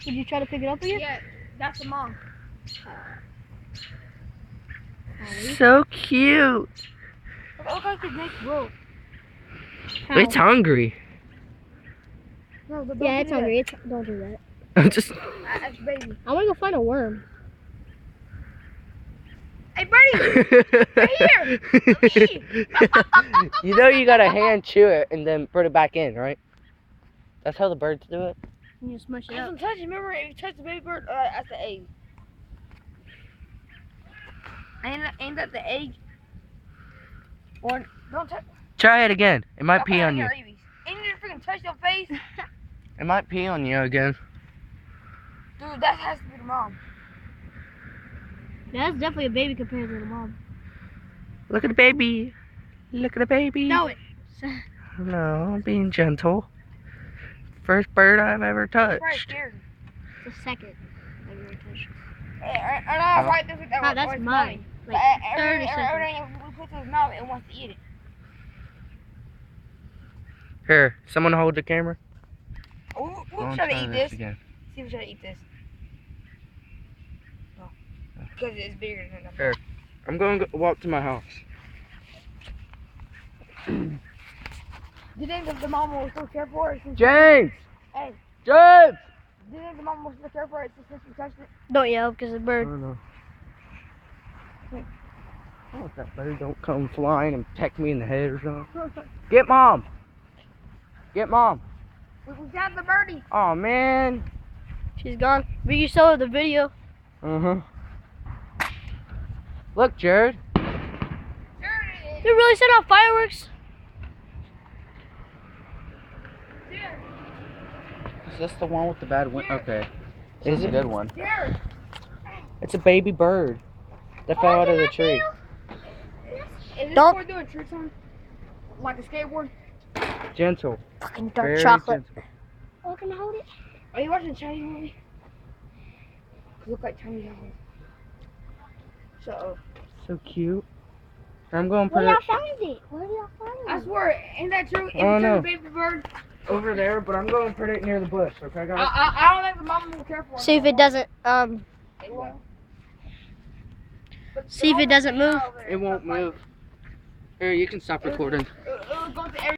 Did you try to pick it up again? Yeah, that's the mom. So cute. Look like his neck broke. It's hungry. No, but Yeah, it's hungry. Don't do that. I'm just. That's baby. I want to go find a worm. Hey, Birdie! Right here! You know you gotta hand chew it and then put it back in, right? That's how the birds do it. You just smush it Don't up. touch it. Remember, if you touch the baby bird, that's the egg. Ain't that the egg? Or don't touch. Try it again. It might pee on you. Ain't you freaking touch your face? It might pee on you again. Dude, that has to be the mom. That's definitely a baby compared to the mom. Look at the baby. Look at the baby. No, it. No, I'm being gentle. First bird I've ever touched. Right here. The second. Right there. Oh, that's mine. Like 30 seconds. We put it in his mouth and wants to eat it. Here, someone hold the camera. We'll try to eat this. Again. See if we try to eat this. No. Because it's bigger than the Here, I'm going to walk to my house. Do you think the mama will still care for it? James! Hey. James! Do you think the mama will still care for it since we touched it? Don't yell because it's a I bird. don't know. Oh, if that bird don't come flying and peck me in the head or something. Get mom! Get mom! We got the birdie. Oh man! She's gone. But you saw the video. Look, Jared. They really set off fireworks. Is this the one with the bad wind? Okay. It's a good one. Jared. It's a baby bird that fell out of the tree. Is this Don't- boy doing tricks on? Like a skateboard? Gentle. Fucking dark Very chocolate. gentle. Oh, can I hold it? Are you watching a Chinese movie? Look like Chinese movie. So So cute. I'm going to Where put y'all it find it? Where y'all find I it? swear, ain't that true? Oh, If no. the baby bird, over there, but I'm going to put it near the bush, okay guys? I don't think the mama will care for it. See if it doesn't It won't. see if it doesn't move. It won't move. Here, you can stop recording. It'll go to every